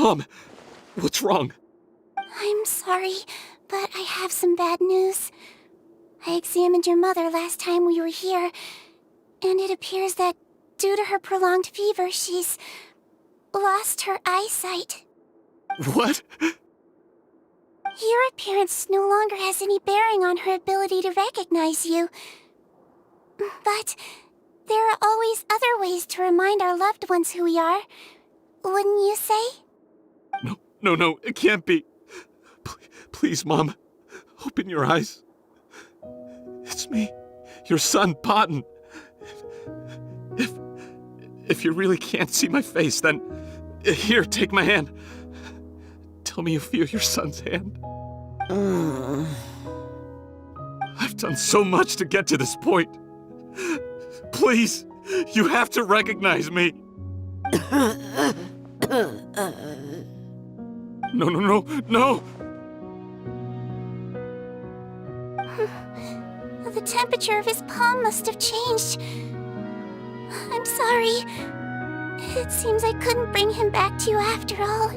Mom, what's wrong? I'm sorry, but I have some bad news. I examined your mother last time we were here, and it appears that due to her prolonged fever, she's lost her eyesight. What? Your appearance no longer has any bearing on her ability to recognize you. But there are always other ways to remind our loved ones who we are, wouldn't you say? No, it can't be. Please, Mom, open your eyes. It's me, your son, Potton. If you really can't see my face, then here, take my hand. Tell me you feel your son's hand. I've done so much to get to this point. Please, you have to recognize me. No. The temperature of his palm must have changed. I'm sorry. It seems I couldn't bring him back to you after all.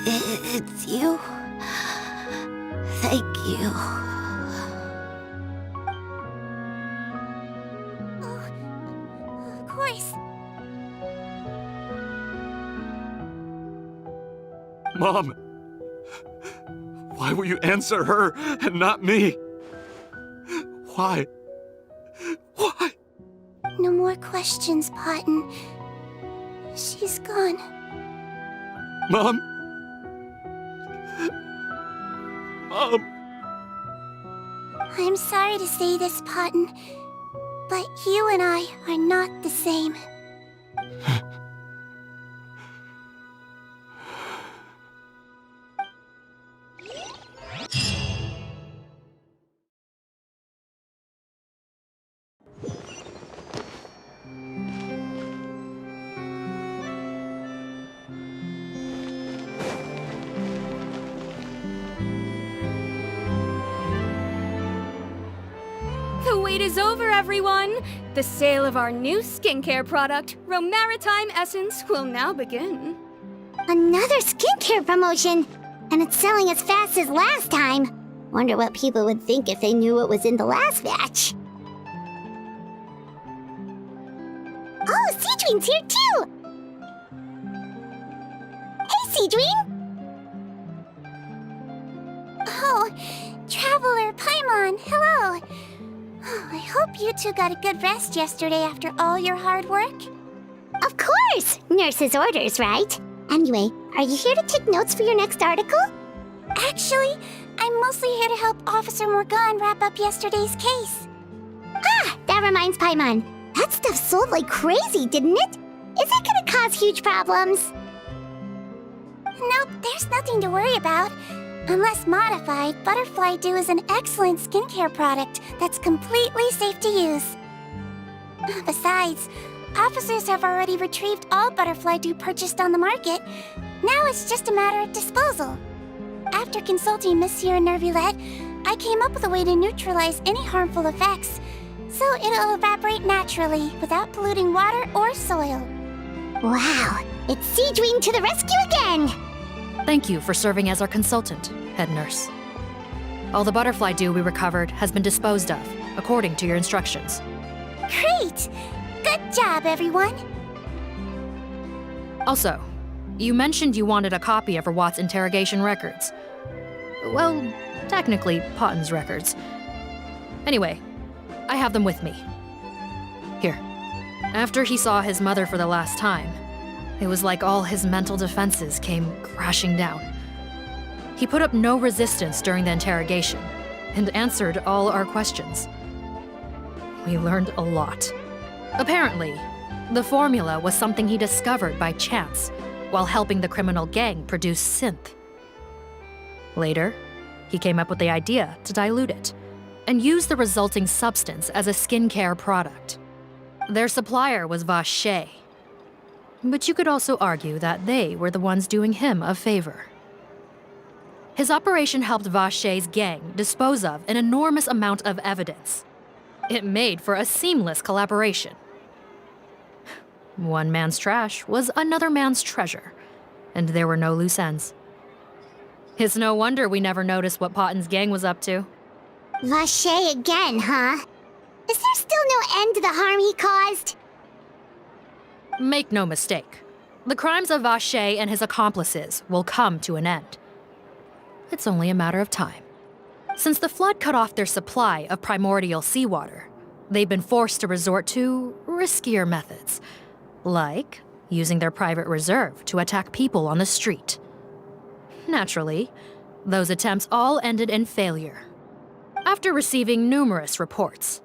It's you. Thank you. Oh, of course. Mom, why will you answer her and not me? Why? No more questions, Potton. She's gone. Mom? I'm sorry to say this, Potton, but you and I are not the same. The wait is over, everyone! The sale of our new skincare product, Meropide Essence, will now begin. Another skincare promotion! And it's selling as fast as last time. Wonder what people would think if they knew what was in the last batch. Oh, Sigewinne's here too! Hey, Sigewinne! Oh, Traveler Paimon, hello! Oh, I hope you two got a good rest yesterday after all your hard work. Of course! Nurse's orders, right? Anyway, are you here to take notes for your next article? Actually, I'm mostly here to help Officer Morgan wrap up yesterday's case. Ah, that reminds Paimon. That stuff sold like crazy, didn't it? Is it gonna cause huge problems? Nope, there's nothing to worry about. Unless modified, Butterfly Dew is an excellent skincare product that's completely safe to use. Besides, officers have already retrieved all Butterfly Dew purchased on the market. Now it's just a matter of disposal. After consulting Monsieur Nervulette, I came up with a way to neutralize any harmful effects, so it'll evaporate naturally without polluting water or soil. Wow, it's Sigewinne to the rescue again! Thank you for serving as our consultant, head nurse. All the butterfly dew we recovered has been disposed of, according to your instructions. Great! Good job, everyone! Also, you mentioned you wanted a copy of Rawat's interrogation records. Well, technically, Potton's records. Anyway, I have them with me. Here. After he saw his mother for the last time, it was like all his mental defenses came crashing down. He put up no resistance during the interrogation and answered all our questions. We learned a lot. Apparently, the formula was something he discovered by chance while helping the criminal gang produce synth. Later, he came up with the idea to dilute it and use the resulting substance as a skincare product. Their supplier was Vache. But you could also argue that they were the ones doing him a favor. His operation helped Vache's gang dispose of an enormous amount of evidence. It made for a seamless collaboration. One man's trash was another man's treasure, and there were no loose ends. It's no wonder we never noticed what Potten's gang was up to. Vache again, huh? Is there still no end to the harm he caused? Make no mistake, the crimes of Vache and his accomplices will come to an end. It's only a matter of time. Since the flood cut off their supply of primordial seawater, they've been forced to resort to riskier methods, like using their private reserve to attack people on the street. Naturally, those attempts all ended in failure. After receiving numerous reports,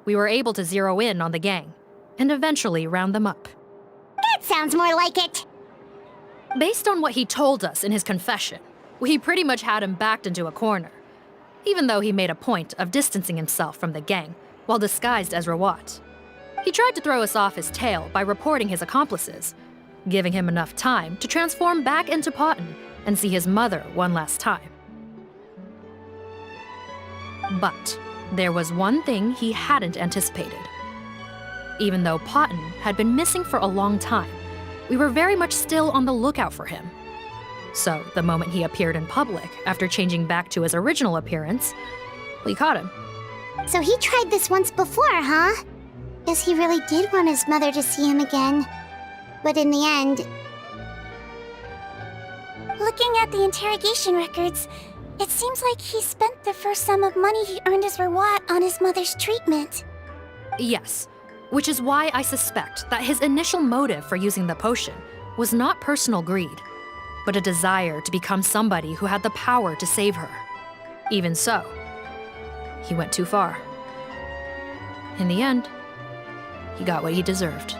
we were able to zero in on the gang and eventually round them up. That sounds more like it. Based on what he told us in his confession, we pretty much had him backed into a corner, even though he made a point of distancing himself from the gang while disguised as Rawat. He tried to throw us off his tail by reporting his accomplices, giving him enough time to transform back into Potten and see his mother one last time. But there was one thing he hadn't anticipated. Even though Potten had been missing for a long time, we were very much still on the lookout for him. So the moment he appeared in public after changing back to his original appearance, we caught him. So he tried this once before, huh? Guess he really did want his mother to see him again. But in the end... Looking at the interrogation records, it seems like he spent the first sum of money he earned as Rawat on his mother's treatment. Yes, which is why I suspect that his initial motive for using the potion was not personal greed, but a desire to become somebody who had the power to save her. Even so, he went too far. In the end, he got what he deserved.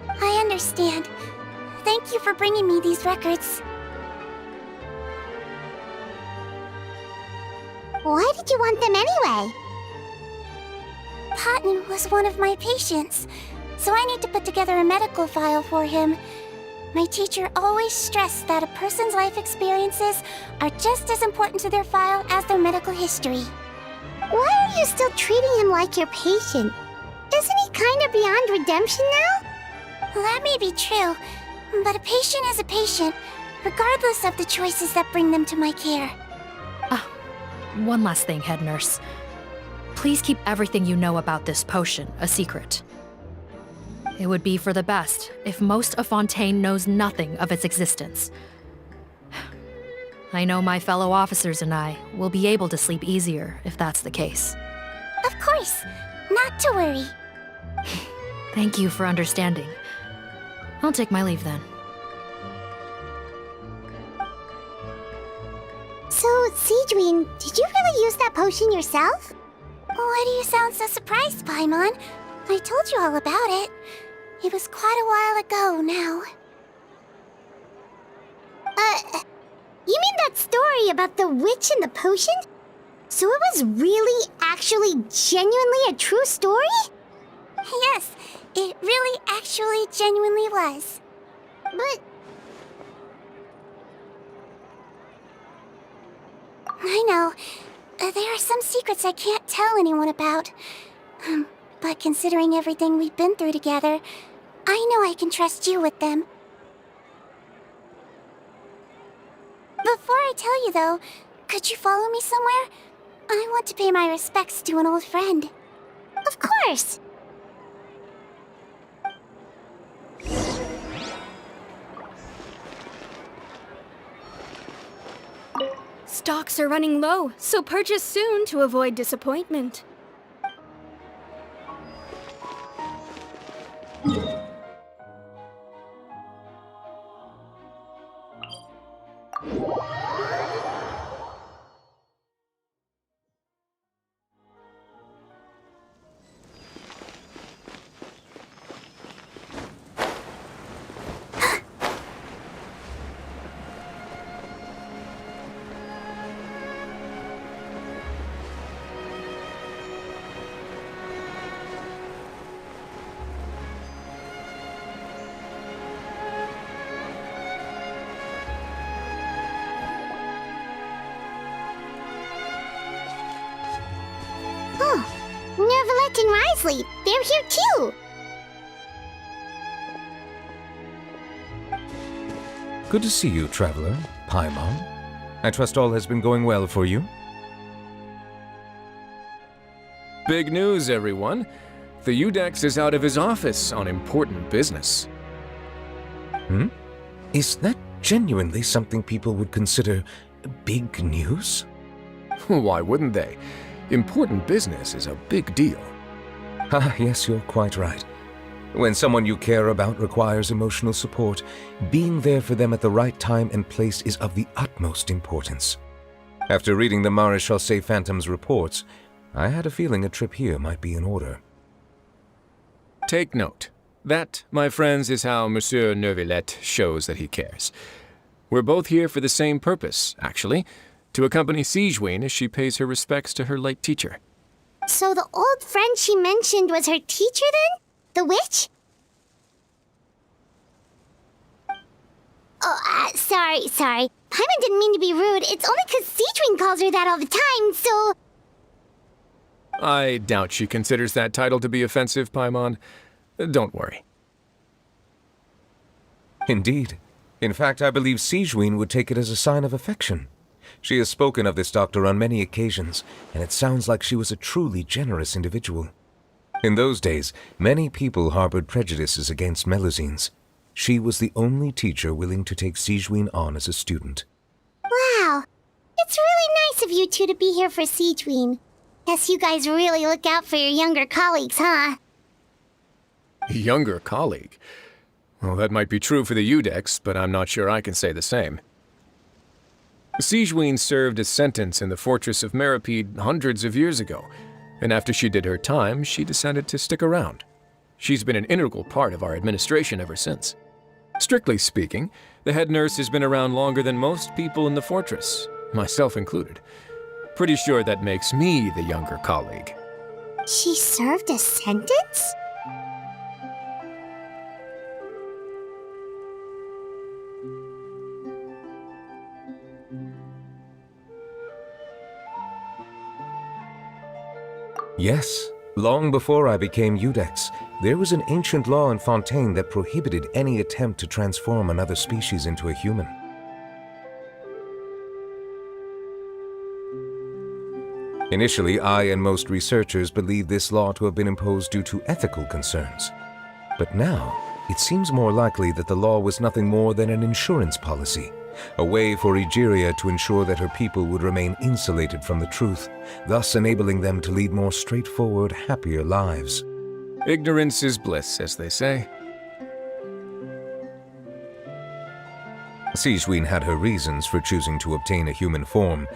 I understand. Thank you for bringing me these records. Why did you want them anyway? Potten was one of my patients, so I need to put together a medical file for him. My teacher always stressed that a person's life experiences are just as important to their file as their medical history. Why are you still treating him like your patient? Isn't he kind of beyond redemption now? That may be true, but a patient is a patient, regardless of the choices that bring them to my care. One last thing, head nurse. Please keep everything you know about this potion a secret. It would be for the best if most of Fontaine knows nothing of its existence. I know my fellow officers and I will be able to sleep easier if that's the case. Of course, not to worry. Thank you for understanding. I'll take my leave then. So, Sigewinne, did you really use that potion yourself? Why do you sound so surprised, Paimon? I told you all about it. It was quite a while ago now. You mean that story about the witch and the potion? So it was really, actually, genuinely a true story? Yes, it really actually genuinely was. But... I know. There are some secrets I can't tell anyone about. But considering everything we've been through together, I know I can trust you with them. Before I tell you, though, could you follow me somewhere? I want to pay my respects to an old friend. Of course! Stocks are running low, so purchase soon to avoid disappointment. Nervalet and Risley, they're here too! Good to see you, traveler. Paimon. I trust all has been going well for you? Big news, everyone. The Udex is out of his office on important business. Is that genuinely something people would consider big news? Why wouldn't they? Important business is a big deal. Ah, yes, you're quite right. When someone you care about requires emotional support, being there for them at the right time and place is of the utmost importance. After reading the Maréchal Phantom's reports, I had a feeling a trip here might be in order. Take note. That, my friends, is how Monsieur Neuvillette shows that he cares. We're both here for the same purpose, actually, to accompany Sigewinne as she pays her respects to her late teacher. So the old friend she mentioned was her teacher then? The witch? Oh, sorry. Paimon didn't mean to be rude. It's only 'cause Sigewinne calls her that all the time, so... I doubt she considers that title to be offensive, Paimon. Don't worry. Indeed. In fact, I believe Sigewinne would take it as a sign of affection. She has spoken of this doctor on many occasions, and it sounds like she was a truly generous individual. In those days, many people harbored prejudices against Melusines. She was the only teacher willing to take Sigewinne on as a student. Wow. It's really nice of you two to be here for Sigewinne. Guess you guys really look out for your younger colleagues, huh? Younger colleague? Well, that might be true for the Udex, but I'm not sure I can say the same. Sigewinne served a sentence in the Fortress of Meropide hundreds of years ago, and after she did her time, she decided to stick around. She's been an integral part of our administration ever since. Strictly speaking, the head nurse has been around longer than most people in the fortress, myself included. Pretty sure that makes me the younger colleague. She served a sentence? Yes, long before I became Udex, there was an ancient law in Fontaine that prohibited any attempt to transform another species into a human. Initially, I and most researchers believed this law to have been imposed due to ethical concerns. But now, it seems more likely that the law was nothing more than an insurance policy, a way for Egeria to ensure that her people would remain insulated from the truth, thus enabling them to lead more straightforward, happier lives. Ignorance is bliss, as they say. Sigewinne had her reasons for choosing to obtain a human form,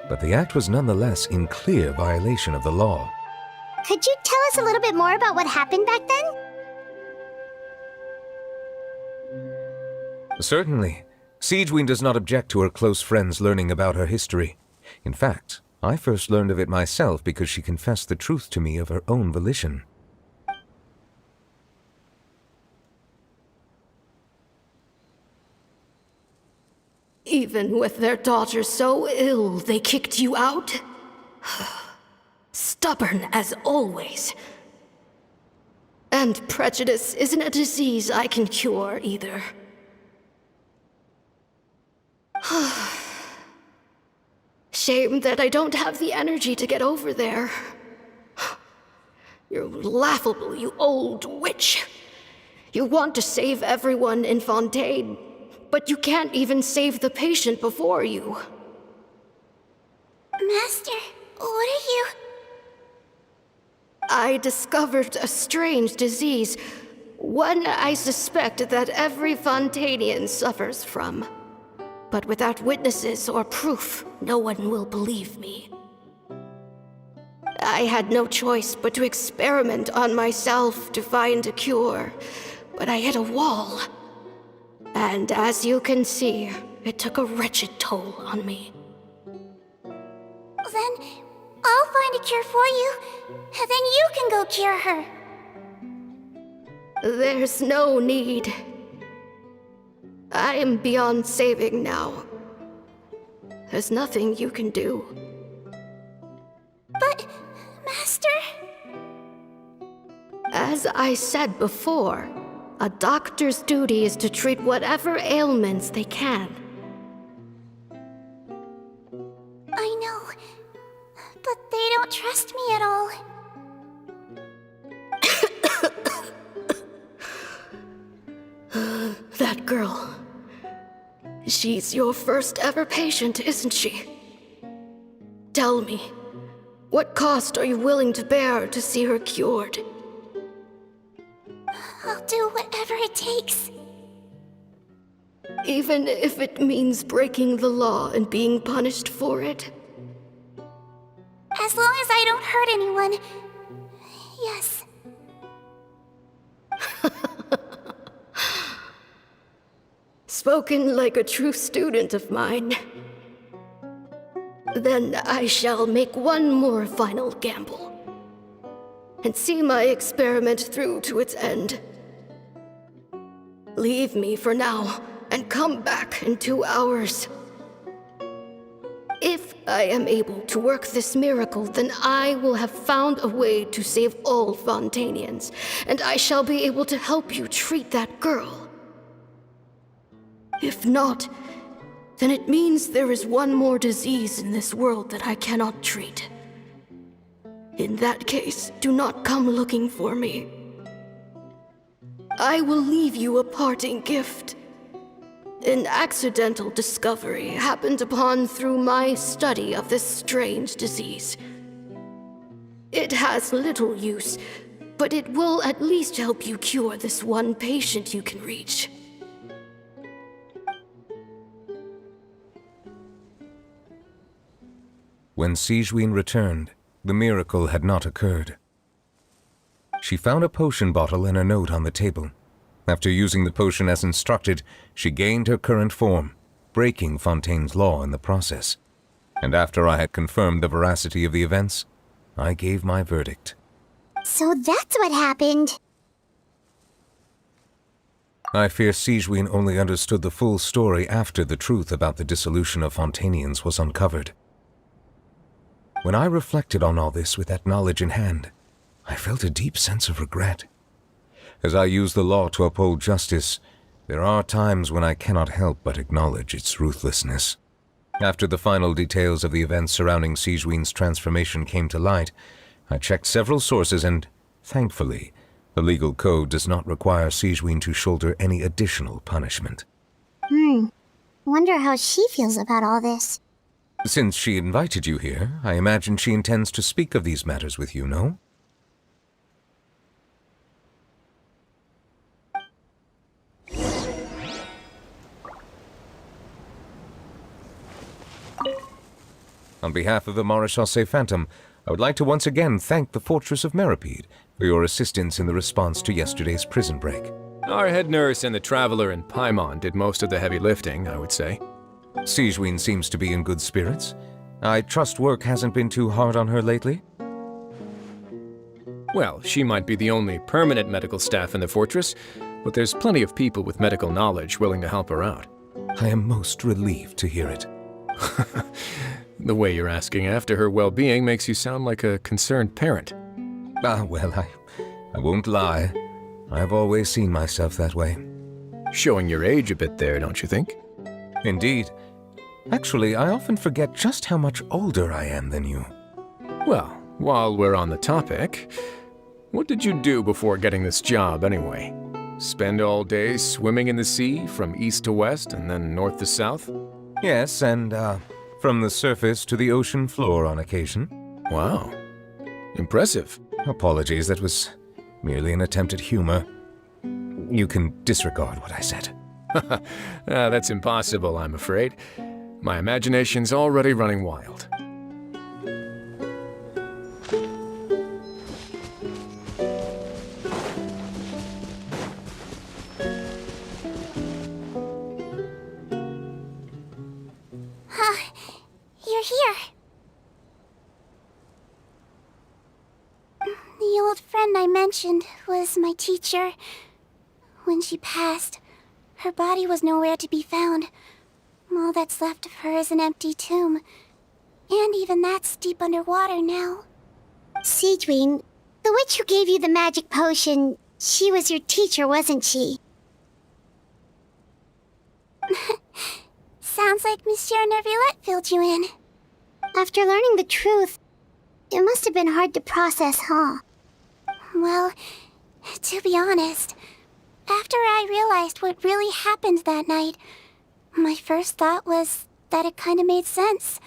but the act was nonetheless in clear violation of the law. Could you tell us a little bit more about what happened back then? Certainly. Sigewinne does not object to her close friends learning about her history. In fact, I first learned of it myself because she confessed the truth to me of her own volition. Even with their daughter so ill, they kicked you out? Stubborn as always. And prejudice isn't a disease I can cure either. Shame that I don't have the energy to get over there. You're laughable, you old witch. You want to save everyone in Fontaine, but you can't even save the patient before you. Master, what are you... I discovered a strange disease, one I suspect that every Fontainian suffers from. But without witnesses or proof, no one will believe me. I had no choice but to experiment on myself to find a cure, but I hit a wall. And as you can see, it took a wretched toll on me. Then I'll find a cure for you, and then you can go cure her. There's no need. I am beyond saving now. There's nothing you can do. But, Master... As I said before, A doctor's duty is to treat whatever ailments they can. I know, but they don't trust me at all. That girl. She's your first ever patient, isn't she? Tell me, what cost are you willing to bear to see her cured? I'll do whatever it takes. Even if it means breaking the law and being punished for it? As long as I don't hurt anyone. Yes. Spoken like a true student of mine. Then I shall make one more final gamble. And see my experiment through to its end. Leave me for now, and come back in 2 hours. If I am able to work this miracle, then I will have found a way to save all Fontainians, and I shall be able to help you treat that girl. If not, then it means there is one more disease in this world that I cannot treat. In that case, do not come looking for me. I will leave you a parting gift. An accidental discovery happened upon through my study of this strange disease. It has little use, but it will at least help you cure this one patient you can reach. When Sigewinne returned, the miracle had not occurred. She found a potion bottle and a note on the table. After using the potion as instructed, she gained her current form, breaking Fontaine's law in the process. And after I had confirmed the veracity of the events, I gave my verdict. So that's what happened. I fear Sigewinne only understood the full story after the truth about the dissolution of Fontainians was uncovered. When I reflected on all this with that knowledge in hand, I felt a deep sense of regret. As I use the law to uphold justice, there are times when I cannot help but acknowledge its ruthlessness. After the final details of the events surrounding Sigewinne's transformation came to light, I checked several sources and, thankfully, the legal code does not require Sigewinne to shoulder any additional punishment. Wonder how she feels about all this. Since she invited you here, I imagine she intends to speak of these matters with you, no? On behalf of the Maréchaussée Phantom, I would like to once again thank the Fortress of Meropide for your assistance in the response to yesterday's prison break. Our head nurse and the traveler in Paimon did most of the heavy lifting, I would say. Sigewinne seems to be in good spirits. I trust work hasn't been too hard on her lately? Well, she might be the only permanent medical staff in the fortress, but there's plenty of people with medical knowledge willing to help her out. I am most relieved to hear it. The way you're asking after her well-being makes you sound like a concerned parent. Well, I won't lie. I've always seen myself that way. Showing your age a bit there, don't you think? Indeed. Actually, I often forget just how much older I am than you. Well, while we're on the topic, what did you do before getting this job anyway? Spend all day swimming in the sea from east to west and then north to south? Yes, and from the surface to the ocean floor on occasion. Wow. Impressive. Apologies, that was merely an attempt at humor. You can disregard what I said. That's impossible, I'm afraid. My imagination's already running wild. You're here. The old friend I mentioned was my teacher. When she passed, her body was nowhere to be found. All that's left of her is an empty tomb. And even that's deep underwater now. Sigewinne, the witch who gave you the magic potion, She was your teacher, wasn't she? Sounds like Monsieur Neuvillette filled you in. After learning the truth, it must have been hard to process, huh? Well, to be honest, after I realized what really happened that night, my first thought was that it kind of made sense.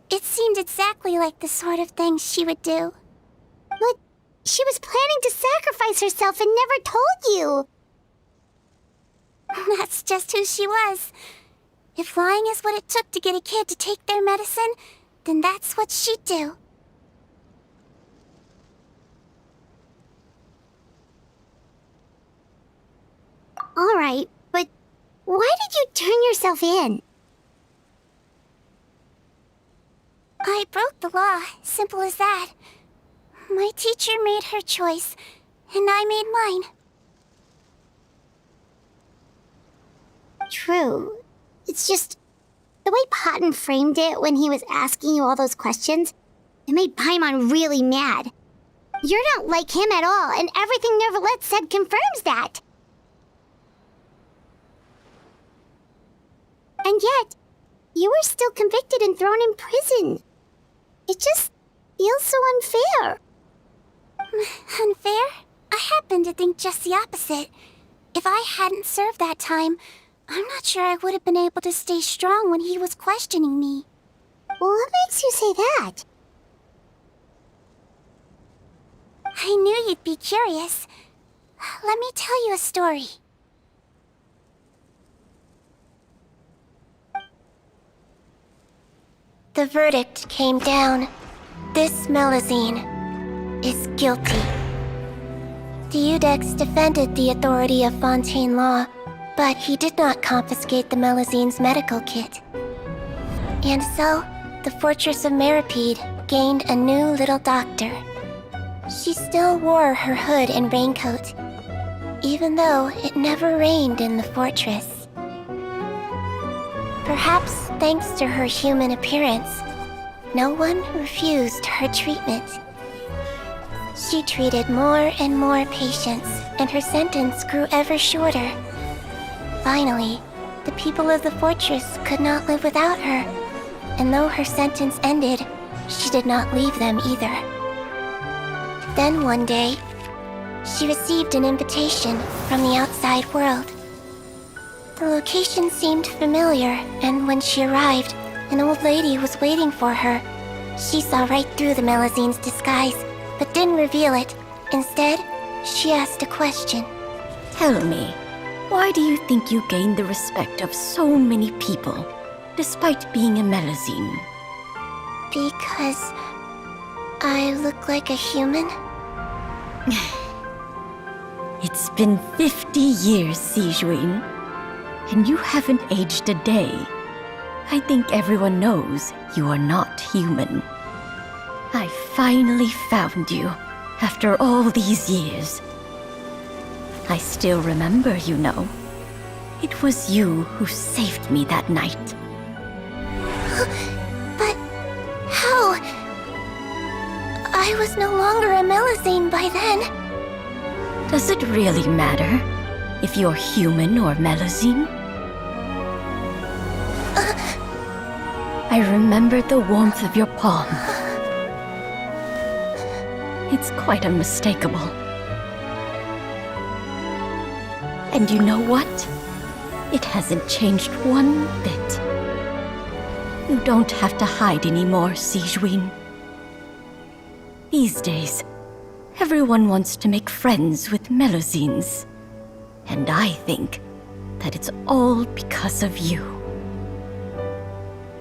It seemed exactly like the sort of thing she would do. But she was planning to sacrifice herself and never told you. That's just who she was. If lying is what it took to get a kid to take their medicine, then that's what she'd do. Alright, but why did you turn yourself in? I broke the law, simple as that. My teacher made her choice, and I made mine. True. It's just the way Potton framed it when he was asking you all those questions, it made Paimon really mad. You're not like him at all, and everything Neuvillette said confirms that. And yet, you were still convicted and thrown in prison. It just feels so unfair. Unfair? I happen to think just the opposite. If I hadn't served that time, I'm not sure I would have been able to stay strong when he was questioning me. Well, what makes you say that? I knew you'd be curious. Let me tell you a story. The verdict came down. This Melusine is guilty. The Iudex defended the authority of Fontaine law, but he did not confiscate the Melusine's medical kit. And so, the Fortress of Meropide gained a new little doctor. She still wore her hood and raincoat, even though it never rained in the fortress. Perhaps thanks to her human appearance, no one refused her treatment. She treated more and more patients, and her sentence grew ever shorter. Finally, the people of the fortress could not live without her, and though her sentence ended, she did not leave them either. Then one day, she received an invitation from the outside world. The location seemed familiar, and when she arrived, an old lady was waiting for her. She saw right through the Melusine's disguise, but didn't reveal it. Instead, she asked a question. Tell me, why do you think you gained the respect of so many people, despite being a Melusine? Because I look like a human? It's been 50 years, Sigewinne, and you haven't aged a day. I think everyone knows you are not human. I finally found you, after all these years. I still remember, you know. It was you who saved me that night. But how? I was no longer a Melusine by then. Does it really matter if you're human or Melusine? I remember the warmth of your palm. It's quite unmistakable. And you know what? It hasn't changed one bit. You don't have to hide anymore, Sigewinne. These days, everyone wants to make friends with Melusines. And I think that it's all because of you.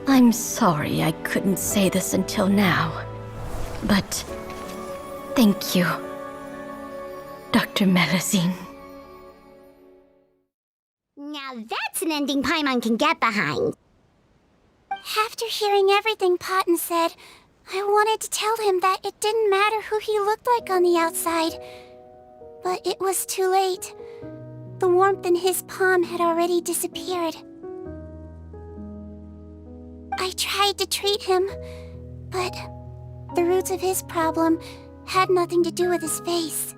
I'm sorry I couldn't say this until now, but thank you, Dr. Melusine. Now that's an ending Paimon can get behind. After hearing everything Potton said, I wanted to tell him that it didn't matter who he looked like on the outside. But it was too late. The warmth in his palm had already disappeared. I tried to treat him, but the roots of his problem had nothing to do with his face.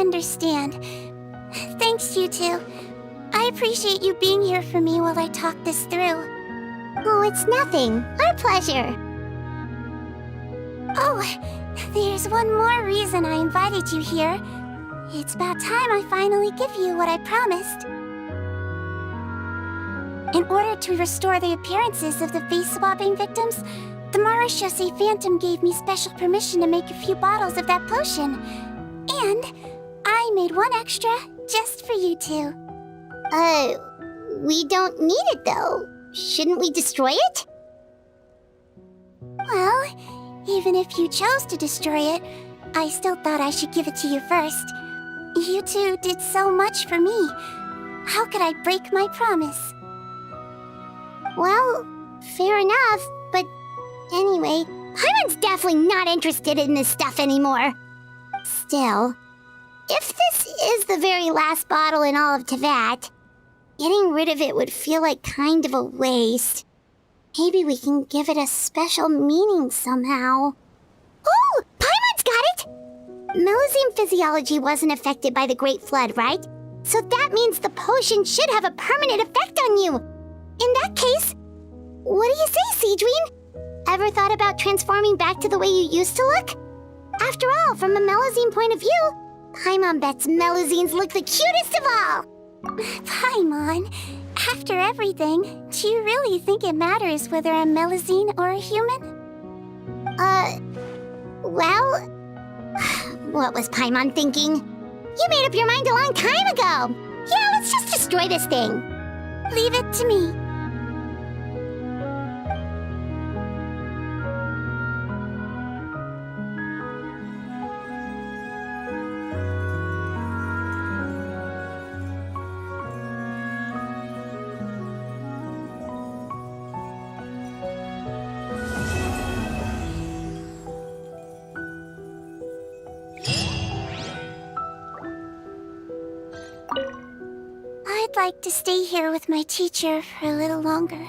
understand. Thanks, you two. I appreciate you being here for me while I talk this through. Oh, it's nothing. Our pleasure. Oh, there's one more reason I invited you here. It's about time I finally give you what I promised. In order to restore the appearances of the face-swapping victims, the Marechaussee Phantom gave me special permission to make a few bottles of that potion. And I made one extra just for you two. We don't need it though. Shouldn't we destroy it? Well, even if you chose to destroy it, I still thought I should give it to you first. You two did so much for me. How could I break my promise? Well, fair enough, but anyway, Paimon's definitely not interested in this stuff anymore. Still, if this is the very last bottle in all of Teyvat, getting rid of it would feel like kind of a waste. Maybe we can give it a special meaning somehow. Oh, Paimon's got it! Melusine physiology wasn't affected by the Great Flood, right? So that means the potion should have a permanent effect on you. In that case, what do you say, Sigewinne? Ever thought about transforming back to the way you used to look? After all, from a Melusine point of view, Paimon bets Melusines look the cutest of all! Paimon, after everything, do you really think it matters whether I'm Melusine or a human? Well... What was Paimon thinking? You made up your mind a long time ago! Yeah, let's just destroy this thing! Leave it to me. I'd like to stay here with my teacher for a little longer.